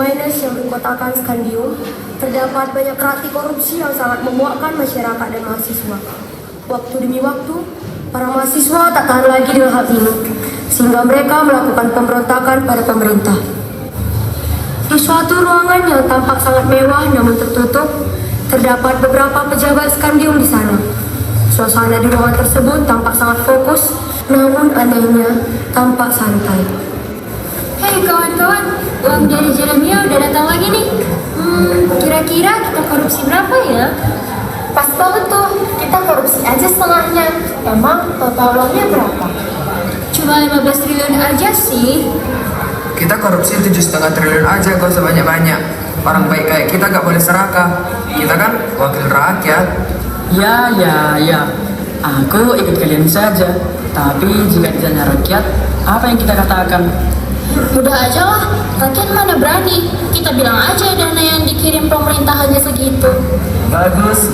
UNS yang berkotakan Skandium, terdapat banyak praktik korupsi yang sangat memuakkan masyarakat dan mahasiswa. Waktu demi waktu, para mahasiswa tak tahan lagi dengan hal ini, sehingga mereka melakukan pemberontakan pada pemerintah. Di suatu ruangan yang tampak sangat mewah namun tertutup, terdapat beberapa pejabat Skandium di sana. Suasana di ruangan tersebut tampak sangat fokus, namun anehnya tampak santai. Hei kawan-kawan, uang dari Jeremia udah datang lagi nih. Kira-kira kita korupsi berapa ya? Pas banget tuh, kita korupsi aja setengahnya. Emang total uangnya berapa? Cuma 15 triliun aja sih. Kita korupsi 7,5 triliun aja, gak usah banyak-banyak. Orang baik kayak kita gak boleh serakah. Kita kan wakil rakyat. Ya. Aku ikut kalian saja. Tapi jika ditanya rakyat, apa yang kita katakan? Udah aja lah, rakyat mana berani. Kita bilang aja dana yang dikirim pemerintah hanya segitu. Bagus.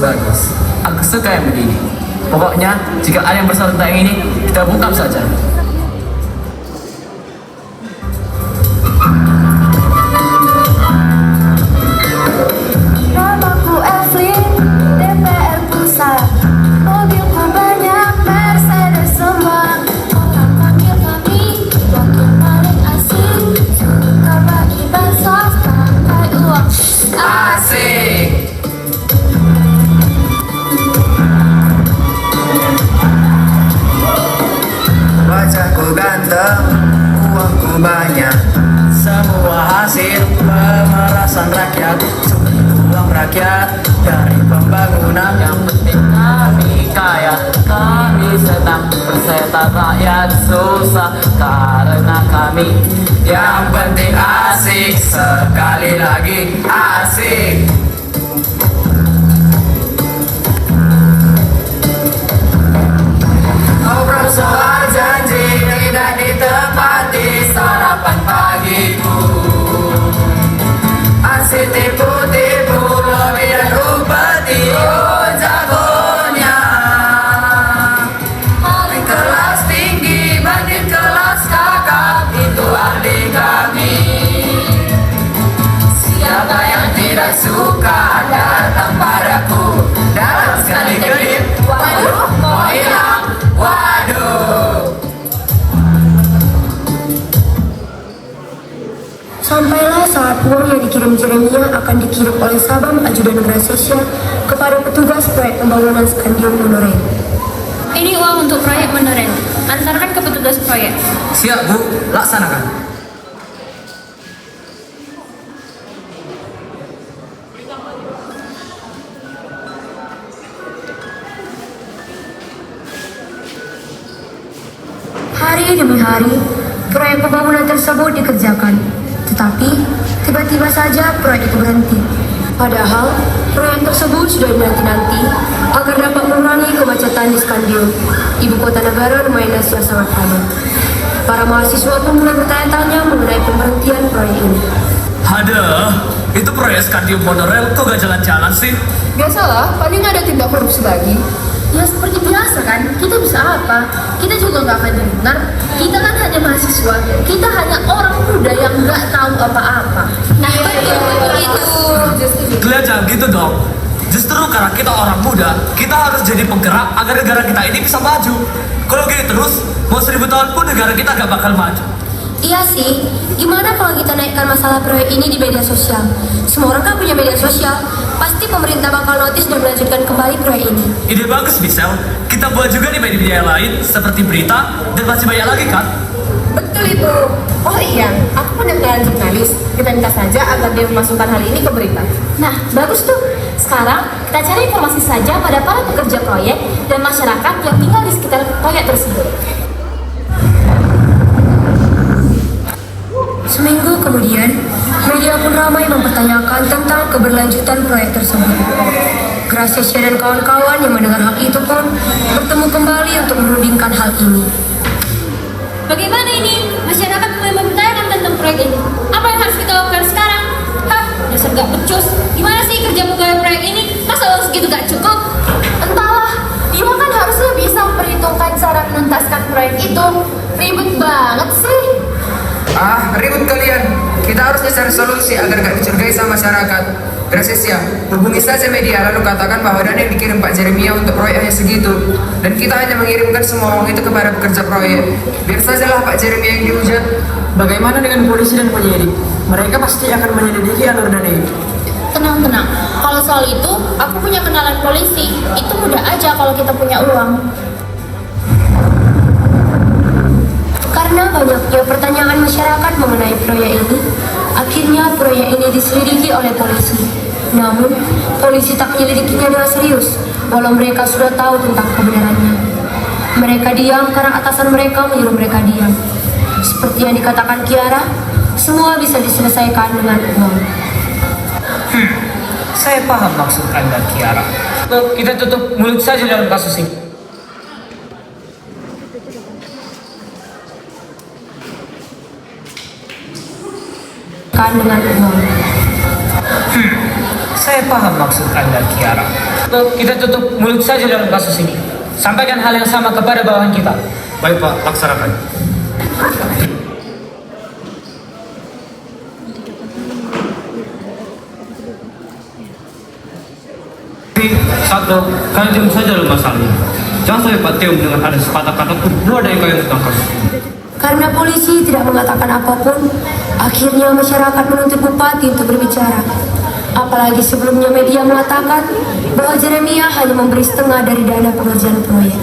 Aku suka yang begini. Pokoknya, jika ada yang bersalah tentang ini, kita bungkam saja. Namaku Evelyn, DPR pusat. Mobilku banyak, Mercedes semua. Orang panggil kami, wakil paling asing. Suka bagi bansos, pakai uang. Asik! Wajahku ganteng, uangku banyak. Semua hasil pemerasan rakyat, uang rakyat dari pembangunan. Yang penting kami kaya, kami senang. Persetan rakyat susah karena kami. Yang penting asik, sekali lagi asik. Ngobrol soal janji tidak ditepati, sarapan pagiku asik tipu-tipu lobi dan upeti. Oh jagonya paling kelas tinggi bandit kelas kakap, itu ahli kami. Siapa yang tidak suka datang padaku dalam sekali kedip. Waduh, mau hilang. Waduh. Sampailah saat uang yang dikirim Jeremia akan dikirim oleh Sabam Ajudan Grasesya kepada petugas proyek pembangunan Skandium Monorail. Ini uang untuk proyek monorail. Antarkan ke petugas proyek. Siap Bu, laksanakan. Hari demi hari, proyek pembangunan tersebut dikerjakan. Tetapi, tiba-tiba saja proyek itu berhenti. Padahal, proyek tersebut sudah dinanti-nanti agar dapat mengurangi kemacetan di Skandium, ibu kota negara Rumainas yang sangat padat. Para mahasiswa pun mulai bertanya-tanya mengenai pemberhentian proyek ini. Ada, itu proyek Skandium Monorail kok gak jalan-jalan sih? Biasalah, paling ada tindak korupsi lagi. Ya seperti biasa kan, kita bisa apa? Kita juga nggak akan dengar. Kita kan hanya mahasiswa, kita hanya orang muda yang nggak tahu apa-apa. Nah itu. Kalian jangan gitu dong. Justru karena kita orang muda, kita harus jadi penggerak agar negara kita ini bisa maju. Kalau gini terus, mau 1000 tahun pun negara kita gak bakal maju. Iya sih, gimana kalau kita naikkan masalah proyek ini di media sosial? Semua orang kan punya media sosial, pasti pemerintah bakal notice dan melanjutkan kembali proyek ini. Ide bagus, Michelle. Kita buat juga di media lain, seperti berita, dan masih banyak lagi kan? Betul itu. Oh iya, aku pendampingan jurnalis. Kita minta saja agar dia memasukkan hal ini ke berita. Nah, bagus tuh. Sekarang kita cari informasi saja pada para pekerja proyek dan masyarakat yang tinggal di sekitar proyek tersebut. Seminggu kemudian, media pun ramai mempertanyakan tentang keberlanjutan proyek tersebut. Grasesya dan kawan-kawan yang mendengar hal itu pun bertemu kembali untuk merundingkan hal ini. Bagaimana ini? Masyarakat mulai mempertanyakan tentang proyek ini. Apa yang harus kita lakukan sekarang? Hah, dasar gak becus. Gimana sih kerja pegawai proyek ini? Masa uang segitu gak cukup? Entahlah, dia kan harusnya bisa memperhitungkan cara menuntaskan proyek itu. Ribet banget sih. Ah, ribut kalian. kita harus cari solusi agar gak dicurigai sama masyarakat. Gracias, hubungi saja media lalu katakan bahwa dana yang dikirim Pak Jeremia untuk proyek hanya segitu, dan kita hanya mengirimkan semua uang itu kepada pekerja proyek. Biar sajalah Pak Jeremia yang dihujat. Bagaimana dengan polisi dan penyidik? Mereka pasti akan menyelidiki alur dana itu. Tenang. Kalau soal itu, aku punya kenalan polisi. Itu mudah aja kalau kita punya uang. Karena banyaknya pertanyaan masyarakat mengenai proyek ini, akhirnya proyek ini diselidiki oleh polisi. Namun, polisi tak menyelidikinya dengan serius, walau mereka sudah tahu tentang kebenarannya. Mereka diam karena atasan mereka menyuruh mereka diam. Seperti yang dikatakan Kiara, semua bisa diselesaikan dengan uang. Saya paham maksud Anda, Kiara. Kita tutup mulut saja dalam kasus ini. Dengan uang. Saya paham maksud Anda, Kiara. Kita tutup mulut saja dalam kasus ini. Sampaikan hal yang sama kepada bawahan kita. Baik Pak, laksanakan. Satu, kalian diam saja dalam masalah ini. Jangan sampai Pak Teo dengan ada sepatah kata pun keluar dari kalian tentang kasus ini. Karena polisi tidak mengatakan apapun, akhirnya masyarakat menuntut bupati untuk berbicara. Apalagi sebelumnya media mengatakan bahwa Jeremia hanya memberi setengah dari dana pengerjaan proyek.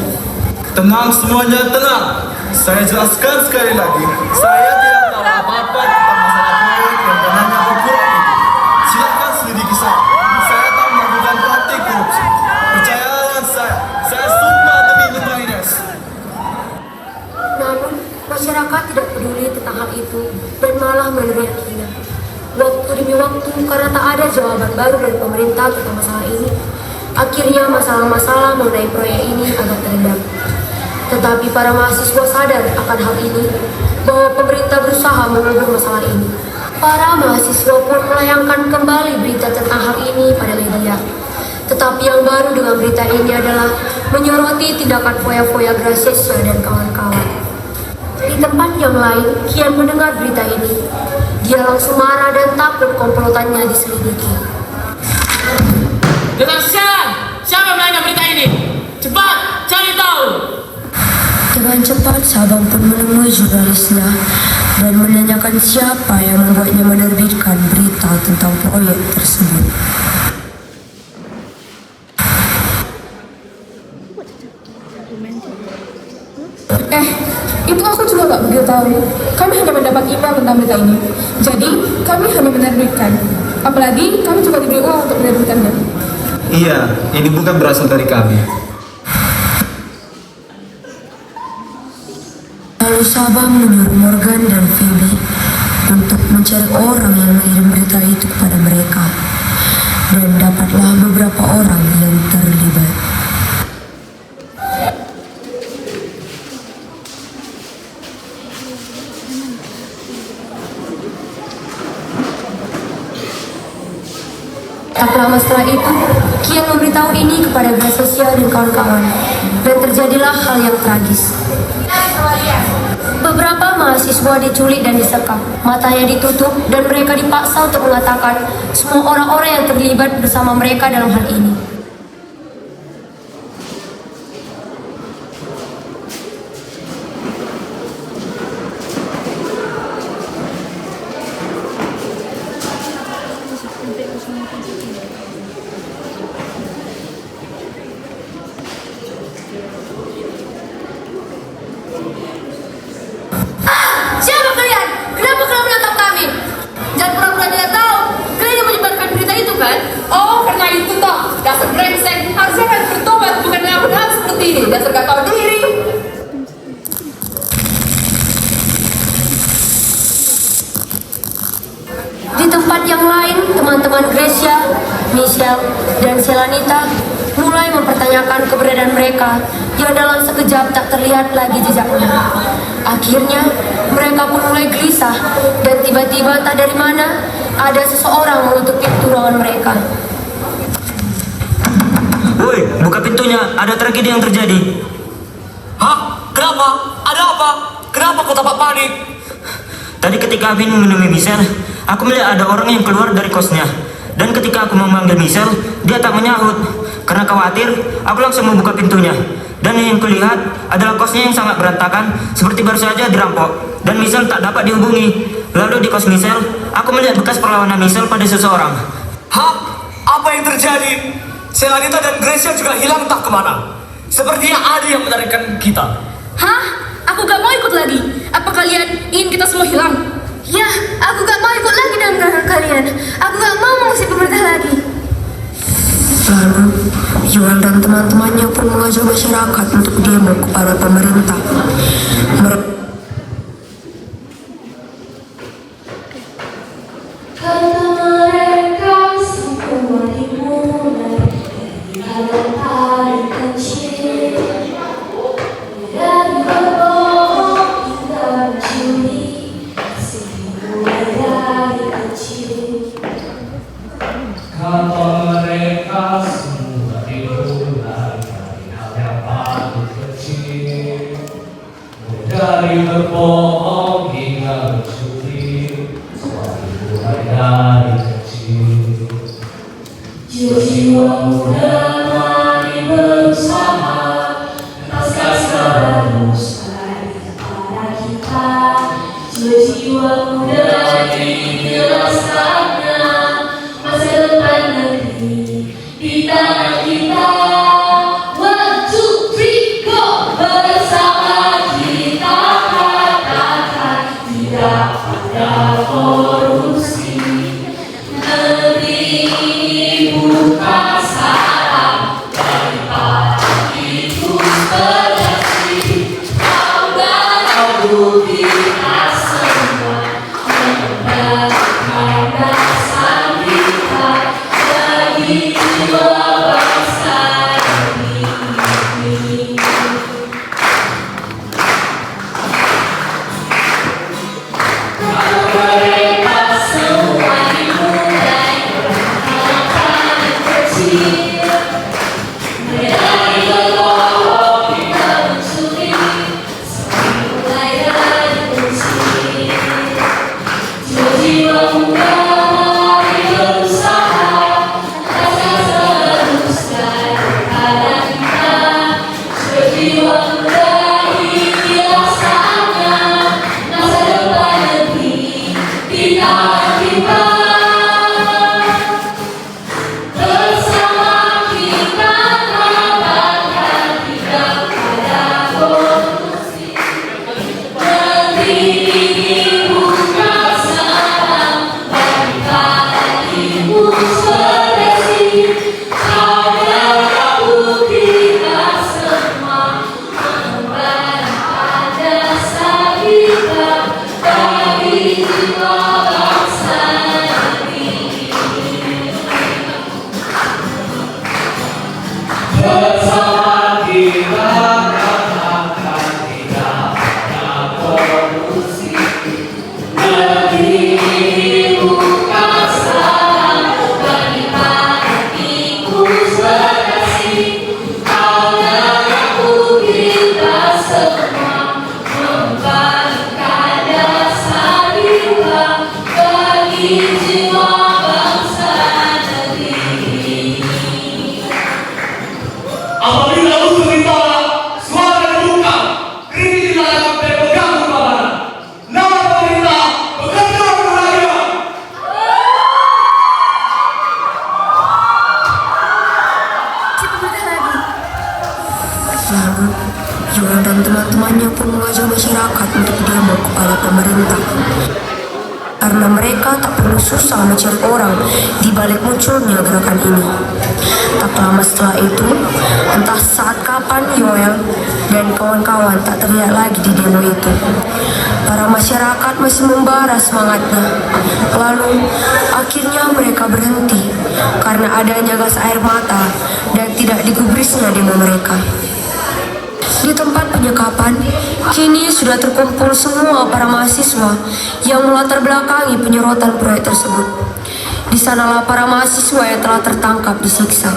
Tenang semuanya, tenang. Saya jelaskan sekali lagi. Saya tidak tahu apa-apa tentang masalah proyek yang dananya berkurang itu. Silakan selidiki saya. Saya tak melakukan praktik korupsi. Percayalah dengan saya sumpah demi Lumba Ines. Namun, masyarakat tidak peduli tentang hal itu dan malah meneriakinya. Waktu demi waktu, karena tak ada jawaban baru dari pemerintah tentang masalah ini, akhirnya masalah-masalah mengenai proyek ini agak teredam. Tetapi para mahasiswa sadar akan hal ini, bahwa pemerintah berusaha mengubur masalah ini. Para mahasiswa pun melayangkan kembali berita tentang hal ini pada media. Tetapi yang baru dengan berita ini adalah menyoroti tindakan foya-foya Gracias dan kawan-kawan. Di tempat yang lain, Kian mendengar berita ini. Dia langsung marah dan takut komplotannya diselidiki. Siapa yang menanya berita ini? Cepat, cari tahu! Dengan cepat, Sabang pun menemui jurnalisnya dan menanyakan siapa yang membuatnya menerbitkan berita tentang proyek tersebut. Itu aku juga gak begitu tahu. Kami hanya mendapat email tentang berita ini. Jadi, kami hanya menerbitkan. Apalagi, kami juga diberi uang untuk menerbitkannya. Iya, ini bukan berasal dari kami. Lalu Sabang menyuruh Morgan dan Phoebe untuk mencari orang yang mengirim berita itu kepada mereka. Dan dapatlah beberapa orang yang terlibat. Tak lama setelah itu, Kian memberitahu ini kepada Gracias dan kawan-kawan, dan terjadilah hal yang tragis. Beberapa mahasiswa diculik dan disekap, matanya ditutup, dan mereka dipaksa untuk mengatakan semua orang-orang yang terlibat bersama mereka dalam hal ini. Siapa kalian? Kenapa kalian menangkap kami? Jangan pura-pura tidak tahu. Kalian yang menyebarkan berita itu kan? Oh, karena itu toh. Dasar brengsek. Harusnya kan bertobat, bukan melakukan hal seperti ini. Dasar gak tahu diri. Di tempat yang lain, teman-teman Gracia, Michelle, dan Selanita mulai mempertanyakan keberadaan mereka yang dalam sekejap tak terlihat lagi jejaknya. Akhirnya, mereka pun mulai gelisah dan tiba-tiba tak dari mana ada seseorang menutup pintu ruangan mereka. Woi, buka pintunya, ada tragedi yang terjadi. Hah? Kenapa? Ada apa? Kenapa kau tampak panik? Tadi ketika Abin menemui Michelle, aku melihat ada orang yang keluar dari kosnya. Dan ketika aku memanggil Michelle, dia tak menyahut. Karena khawatir, aku langsung membuka pintunya. Dan yang kulihat adalah kosnya yang sangat berantakan, seperti baru saja dirampok. Dan Michelle tak dapat dihubungi. Lalu di kos Michelle, aku melihat bekas perlawanan Michelle pada seseorang. Hah? Apa yang terjadi? Selanita dan Gracia juga hilang entah kemana. Sepertinya ada yang menarikkan kita. Hah? Aku gak mau ikut lagi. Apa kalian ingin kita semua hilang? Ya, aku gak mau ikut lagi dalam gerakan kalian. Aku gak mau mengusir pemerintah lagi. Lalu, Yuel dan teman-temannya pun mengajak masyarakat untuk demo kepada pemerintah. Kata mereka semua dimulai dari hal yang paling kecil, dari berbohong hingga mencuri, semua dari kecil. Kata mereka semua dimulai dari hal yang paling kecil, dari berbohong hingga mencuri, semua dimulai dari kecil. Jiwa muda mari berusaha, pasca seharus para kita. Jiwa muda ini rasanya masa depan negeri di tangan kita. 1, 2, 3, go! Bersama kita katakan tidak ada korupsi. Negeri ini bukan sarang daripada itu berarti kau dan aku kita semua mengembangkan dasar kita bagi jiwa bangsa ini. Kalau mereka semua dimulai hal-hal yang kecil, dari berbohong hingga mencuri, semua dimulai dari kecil. Jiwa muda mari berusaha, rasa terus daripada kita. Jiwa muda ini rasanya masa depan negeri di tangan kita. Bersama kita katakan tidak ada korupsi. Negeri ini bukan sarang daripada timus beresi. Kau dan aku kita semua mengembangkan dasar kita bagi jiwa bangsa ini. Bersama kita katakan tidak ada korupsi. Negeri ini bukan sarang daripada tikus beresi. Kau dan aku kita semua mengembangkan dasar kita bagi jiwa bangsa negeri. Apabila usul ditolak, suara dibuka, kritik dilarang dan bergabung kepada nama pemerintah bekerja untuk rakyat. Si pemerintah lagi. Lalu, Yuel dan teman-temannya pun mengajak masyarakat untuk demo kepada pemerintah. Karena mereka tak perlu susah mencari orang di balik munculnya gerakan ini. Tak lama setelah itu, entah saat kapan Yoel dan kawan-kawan tak terlihat lagi di demo itu. Para masyarakat masih membara semangatnya. Lalu, akhirnya mereka berhenti karena adanya gas air mata dan tidak digubrisnya demo mereka. Di tempat penyekapan, kini sudah terkumpul semua para mahasiswa yang melatar belakangi penyerotan proyek tersebut. Di sanalah para mahasiswa yang telah tertangkap disiksa.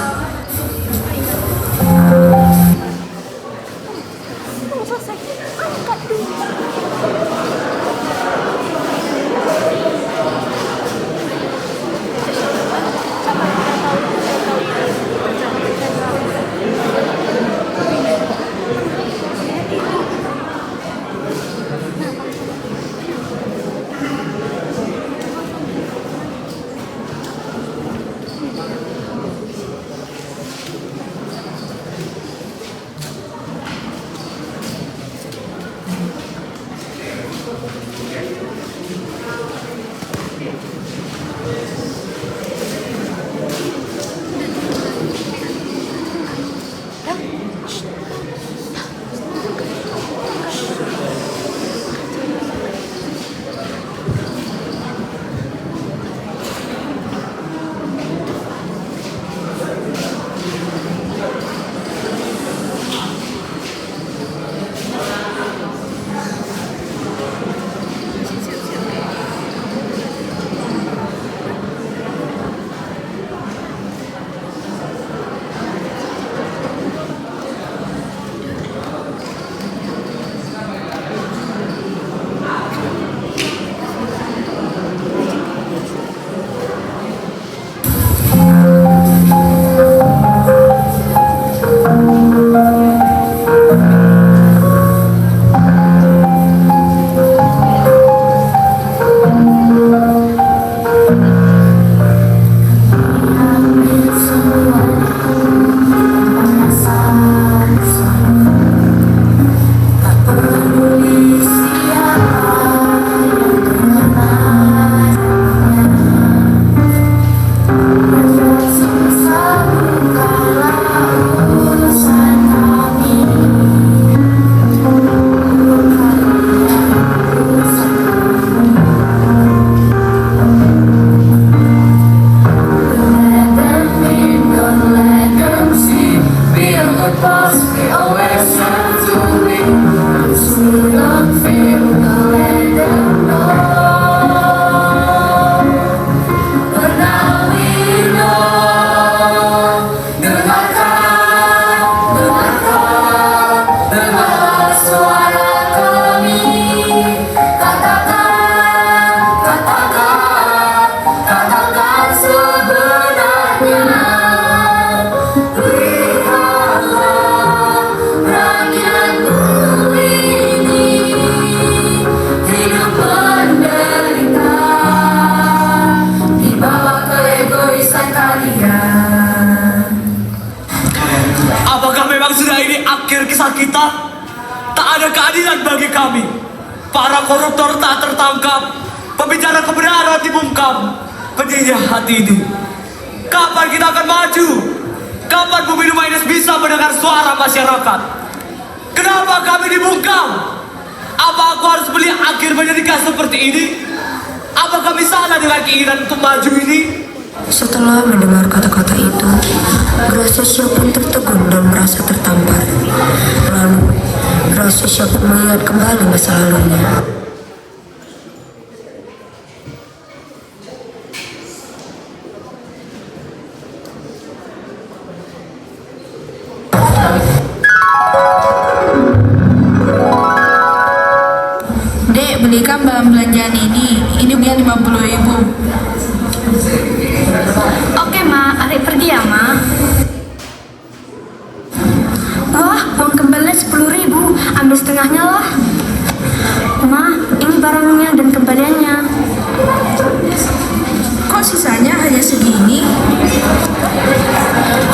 past we always have to win. It's not fair, now let them know. But now we know. Dengarlah suara kami. Katakan sebenarnya. Lihatlah rakyat bumi ini hidup menderita di bawah keegoisan kalian. Apakah memang sudah ini akhir kisah kita? Tak ada keadilan bagi kami. Para koruptor tak tertangkap, pembicara kebenaran dibungkam. Pedihnya hati ini. Kapan kita akan maju? Kapan Bumi Lumaines bisa mendengar suara masyarakat? Kenapa kami dibungkam? Apa aku harus beli akhir menyedihkan seperti ini? Apa kami salah dengan keinginan untuk maju ini? Setelah mendengar kata-kata itu, Grasesya pun tertegun dan merasa tertampar. Lalu, Grasesya pun mengingat kembali masa lalunya. Dek, belikan barang belanjaan ini. Ini dia 50.000. Oke, Ma. Adik pergi ya, Ma. Wah, uang kembalinya 10.000. Ambil setengahnya lah. Ma, ini barangnya dan kembaliannya. Kok sisanya hanya segini?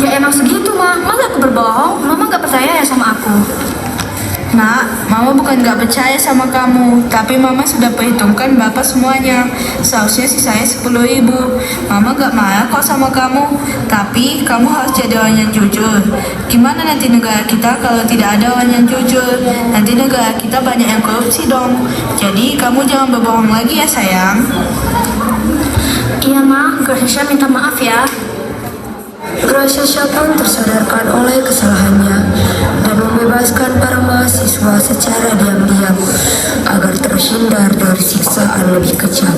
Ya emang segitu, Ma. Masa aku berbohong? Mama gak percaya ya sama aku? Nak, Mama bukan gak percaya sama kamu, tapi Mama sudah perhitungkan Bapak semuanya. Seharusnya sisanya 10.000. Mama gak marah kok sama kamu, tapi kamu harus jadi orang yang jujur. Gimana nanti negara kita kalau tidak ada orang yang jujur? Nanti negara kita banyak yang korupsi dong. Jadi kamu jangan berbohong lagi ya sayang. Iya, Ma. Grasesya minta maaf ya. Grasesya pun tersadarkan oleh kesalahannya dan membebaskan para mahasiswa secara diam-diam agar terhindar dari siksaan lebih kejam.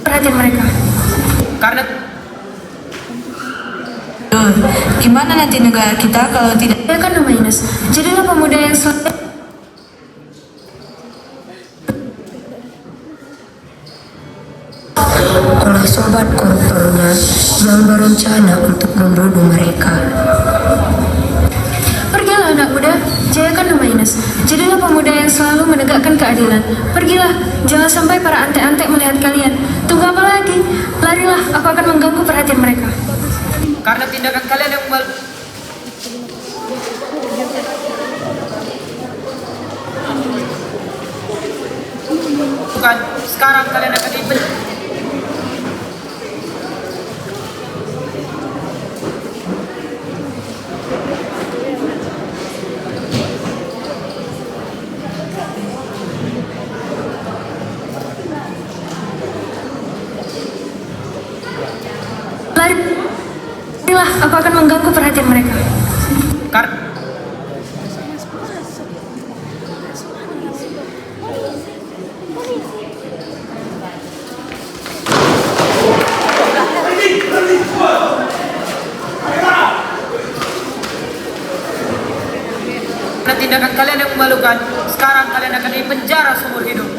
Perhatian mereka. Karena Gimana nanti negara kita kalau tidak? Ya kan Lumaines, jadilah pemuda yang oleh sobat koruptornya yang berencana untuk membunuh mereka. Pergilah anak muda, jayakan Lumaines. Jadilah pemuda yang selalu menegakkan keadilan. Pergilah, jangan sampai para antek-antek melihat kalian. Tunggu apa lagi? Larilah, aku akan mengganggu perhatian mereka. Karena tindakan kalian yang bukan, sekarang kalian akan Larilah, aku akan mengganggu perhatian mereka. Karena tindakan kalian yang memalukan, sekarang kalian akan dipenjara seumur hidup.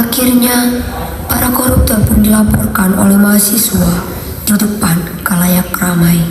Akhirnya, para koruptor pun dilaporkan oleh mahasiswa di depan khalayak ramai.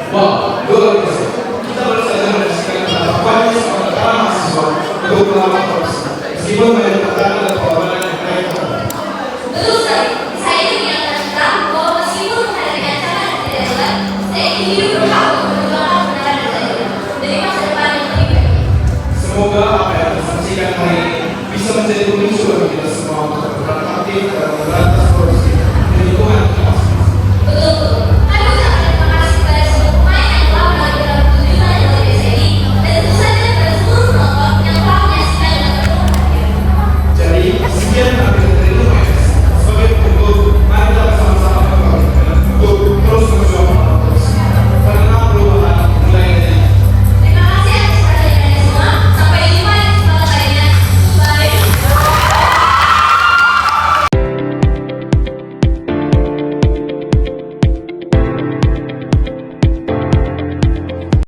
Wah, luar biasa. Kita baru saja menyaksikan betapa banyak seorang para mahasiswa untuk melawan korupsi. Meskipun banyak tekanan dan pengorbanan yang mereka lakukan. Betul sekali. Saya ingin menyatakan bahwa meskipun menghadapi ancaman yang tidak jelas, saya ingin hidup berhak untuk memperjuangkan kebenaran dan keadilan demi masa depan yang lebih baik. Semoga apa yang disaksikan hari ini menjadi pemicu